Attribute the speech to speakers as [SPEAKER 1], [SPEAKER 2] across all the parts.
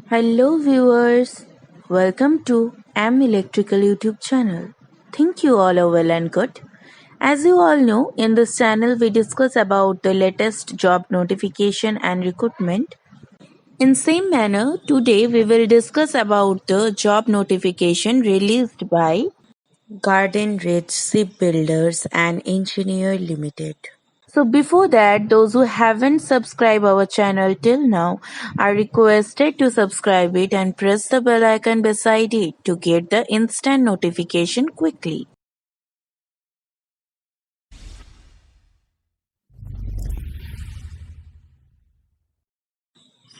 [SPEAKER 1] Hello viewers, welcome to Am Electrical YouTube channel. Think you all are well and good. As you all know, in this channel we discuss about the latest job notification and recruitment. In same manner, today we will discuss about the job notification released by Garden Ridge Shipbuilders and Engineer Limited. So before that, those who haven't subscribed our channel till now are requested to subscribe it and press the bell icon beside it to get the instant notification quickly.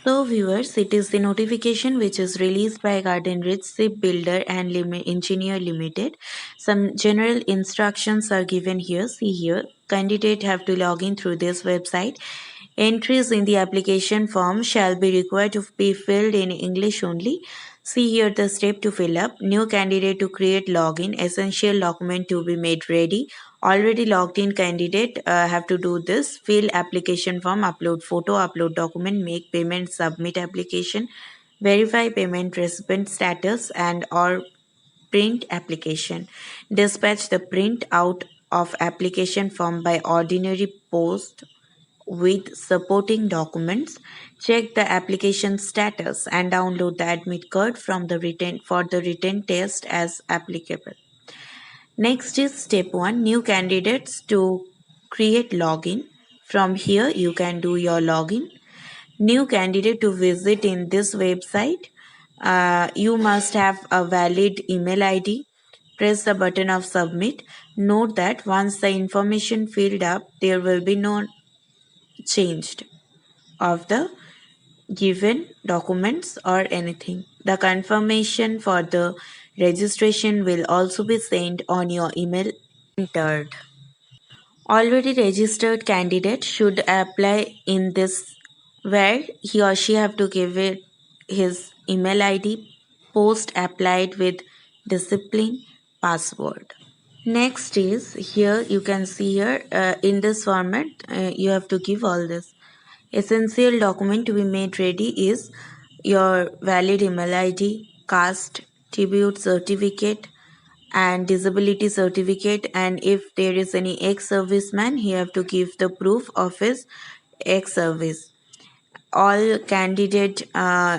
[SPEAKER 1] So viewers, it is the notification which is released by Garden Ridge Shipbuilder and Engineer Limited. Some general instructions are given here. See here, candidate have to log in through this website. Entries in the application form shall be required to be filled in English only. See here the step to fill up. New candidate to create login. Essential document to be made ready. Already logged in candidate have to do this. Fill application form, upload photo, upload document, make payment, submit application, verify payment recipient status and or print application. Dispatch the print out of application form by ordinary post with supporting documents. Check the application status and download the admit card from the written for the written test as applicable. Next is step 1, new candidates to create login. From here you can do your login. New candidate to visit in this website. You must have a valid email ID. Press the button of submit. Note that once the information filled up, there will be no changed of the given documents or anything. The confirmation for the registration will also be sent on your email entered. Already registered candidate should apply in this where he or she have to give it his email ID post applied with discipline password. Next is here you can see here in this format you have to give all this. Essential document to be made ready is your valid email ID, caste, tribute certificate, and disability certificate. And if there is any ex-serviceman, he have to give the proof of his ex-service. All candidate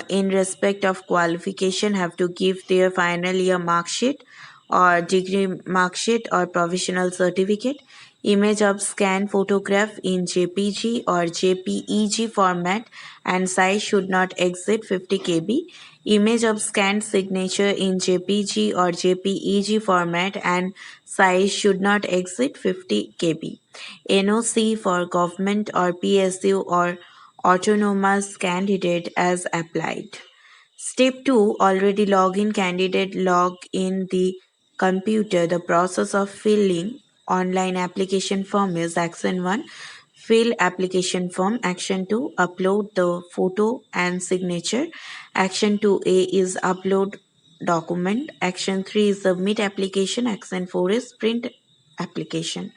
[SPEAKER 1] in respect of qualification have to give their final year mark sheet or degree mark sheet or provisional certificate. Image of scan photograph in JPG or JPEG format and size should not exceed 50 KB. Image of scanned signature in JPG or JPEG format and size should not exceed 50 KB. NOC for government or PSU or autonomous candidate as applied. Step 2, already login candidate log in the computer. The process of filling online application form is action 1, fill application form. Action 2, upload the photo and signature. Action 2A is upload document. Action 3 is submit application. Action 4 is print application.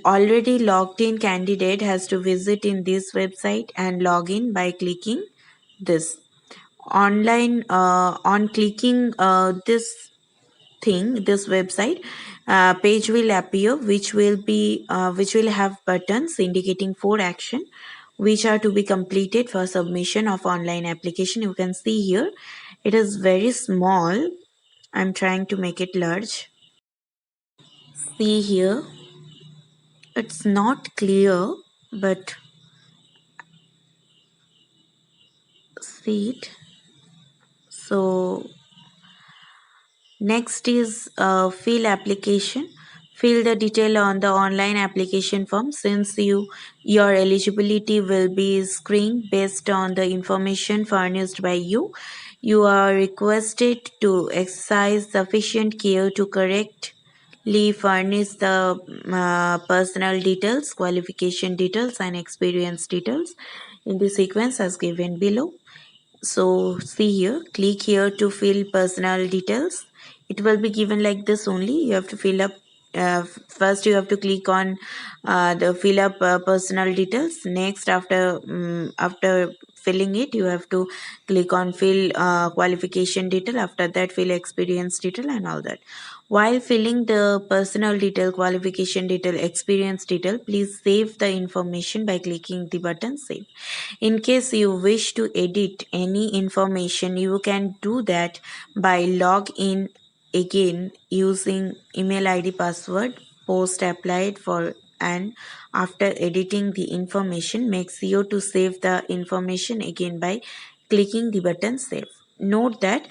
[SPEAKER 1] Already logged in candidate has to visit in this website and log in by clicking this online on clicking this website page will appear which will have buttons indicating 4 action which are to be completed for submission of online application. You can see here it is very small. I'm trying to make it large. See here, it's not clear, but see it. So next is fill application. Fill the detail on the online application form. Since your eligibility will be screened based on the information furnished by you, you are requested to exercise sufficient care to correctly furnish the personal details, qualification details, and experience details in the sequence as given below. So see here, click here to fill personal details. It will be given like this only. You have to fill up first you have to click on the fill up personal details. Next after filling it, you have to click on fill qualification detail. After that, fill experience detail and all that. While filling the personal detail, qualification detail, experience detail, please save the information by clicking the button save. In case you wish to edit any information, you can do that by log in again using email ID password post applied for, and after editing the information, make sure to save the information again by clicking the button save. Note that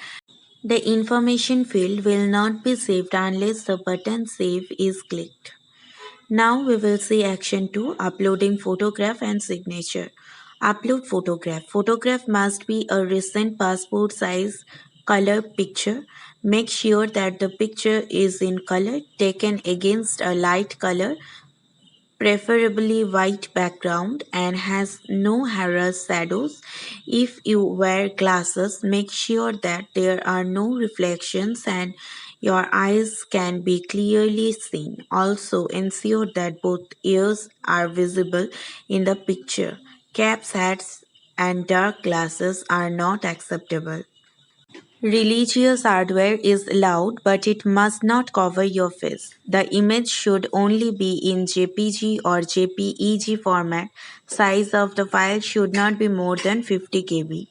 [SPEAKER 1] the information field will not be saved unless the button save is clicked. Now we will see action 2, uploading photograph and signature. Upload photograph. Photograph must be a recent passport size color picture. Make sure that the picture is in color, taken against a light color, preferably white background, and has no harass shadows. If you wear glasses, make sure that there are no reflections and your eyes can be clearly seen. Also, ensure that both ears are visible in the picture. Caps, hats, and dark glasses are not acceptable. Religious hardware is allowed, but it must not cover your face. The image should only be in JPG or JPEG format. Size of the file should not be more than 50 KB.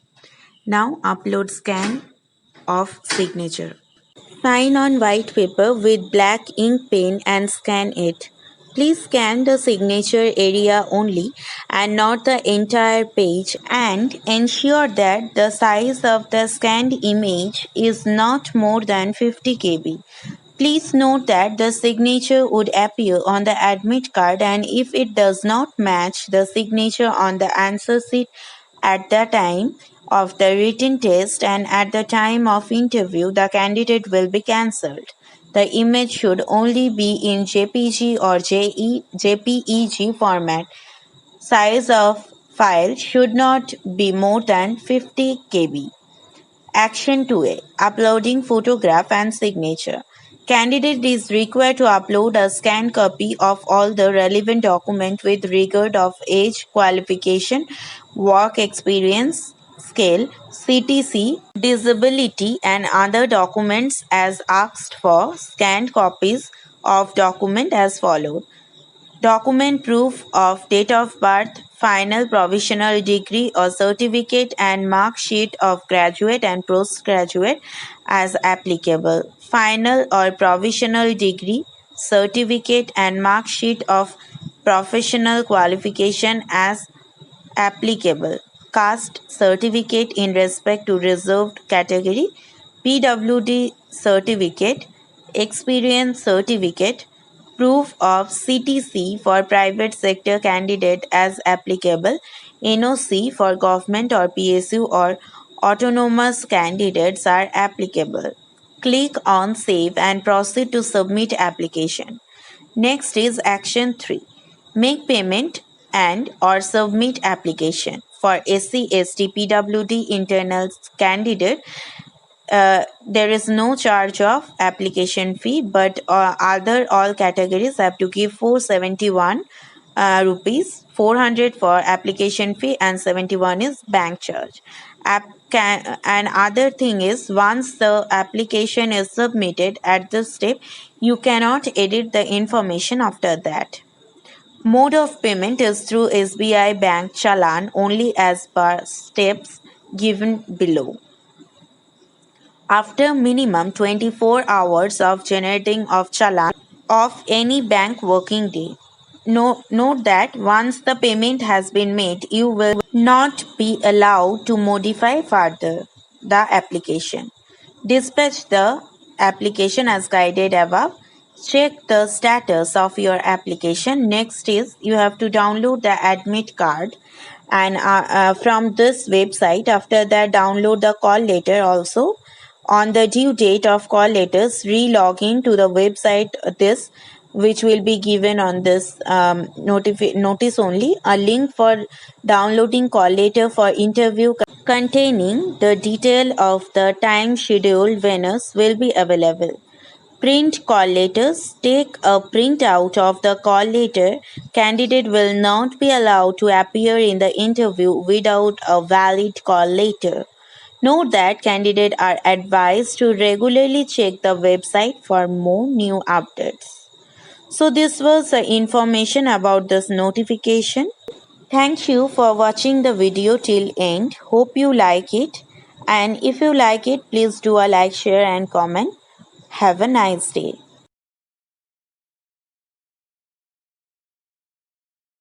[SPEAKER 1] Now upload scan of signature. Sign on white paper with black ink pen and scan it. Please scan the signature area only and not the entire page, and ensure that the size of the scanned image is not more than 50 KB. Please note that the signature would appear on the admit card, and if it does not match the signature on the answer sheet at the time of the written test and at the time of interview, the candidate will be cancelled. The image should only be in JPG or JPEG format. Size of file should not be more than 50 KB. Action 2A, uploading photograph and signature. Candidate is required to upload a scanned copy of all the relevant documents with regard of age, qualification, work experience, scale, CTC, disability, and other documents as asked for. Scanned copies of document as follows: document proof of date of birth, final provisional degree or certificate, and mark sheet of graduate and postgraduate as applicable. Final or provisional degree, certificate, and mark sheet of professional qualification as applicable. Caste certificate in respect to reserved category, PWD certificate, experience certificate, proof of CTC for private sector candidate as applicable, NOC for government or PSU or autonomous candidates are applicable. Click on Save and proceed to submit application. Next is action 3. Make payment and or submit application. For SC, ST, PWD internal candidate, there is no charge of application fee, but other all categories have to give 471 rupees, 400 for application fee and 71 is bank charge. And other thing is, once the application is submitted at this step, you cannot edit the information after that. Mode of payment is through SBI Bank Challan only as per steps given below. After minimum 24 hours of generating of challan of any bank working day. Note that once the payment has been made, you will not be allowed to modify further the application. Dispatch the application as guided above. Check the status of your application. Next is you have to download the admit card, and from this website. After that, download the call letter also. On the due date of call letters, re-log in to the website this, which will be given on this notice only. A link for downloading call letter for interview containing the detail of the time schedule venues will be available. Print call letters. Take a printout of the call letter. Candidate will not be allowed to appear in the interview without a valid call letter. Note that candidates are advised to regularly check the website for more new updates. So this was the information about this notification. Thank you for watching the video till end. Hope you like it. And if you like it, please do a like, share and comment. Have a nice day.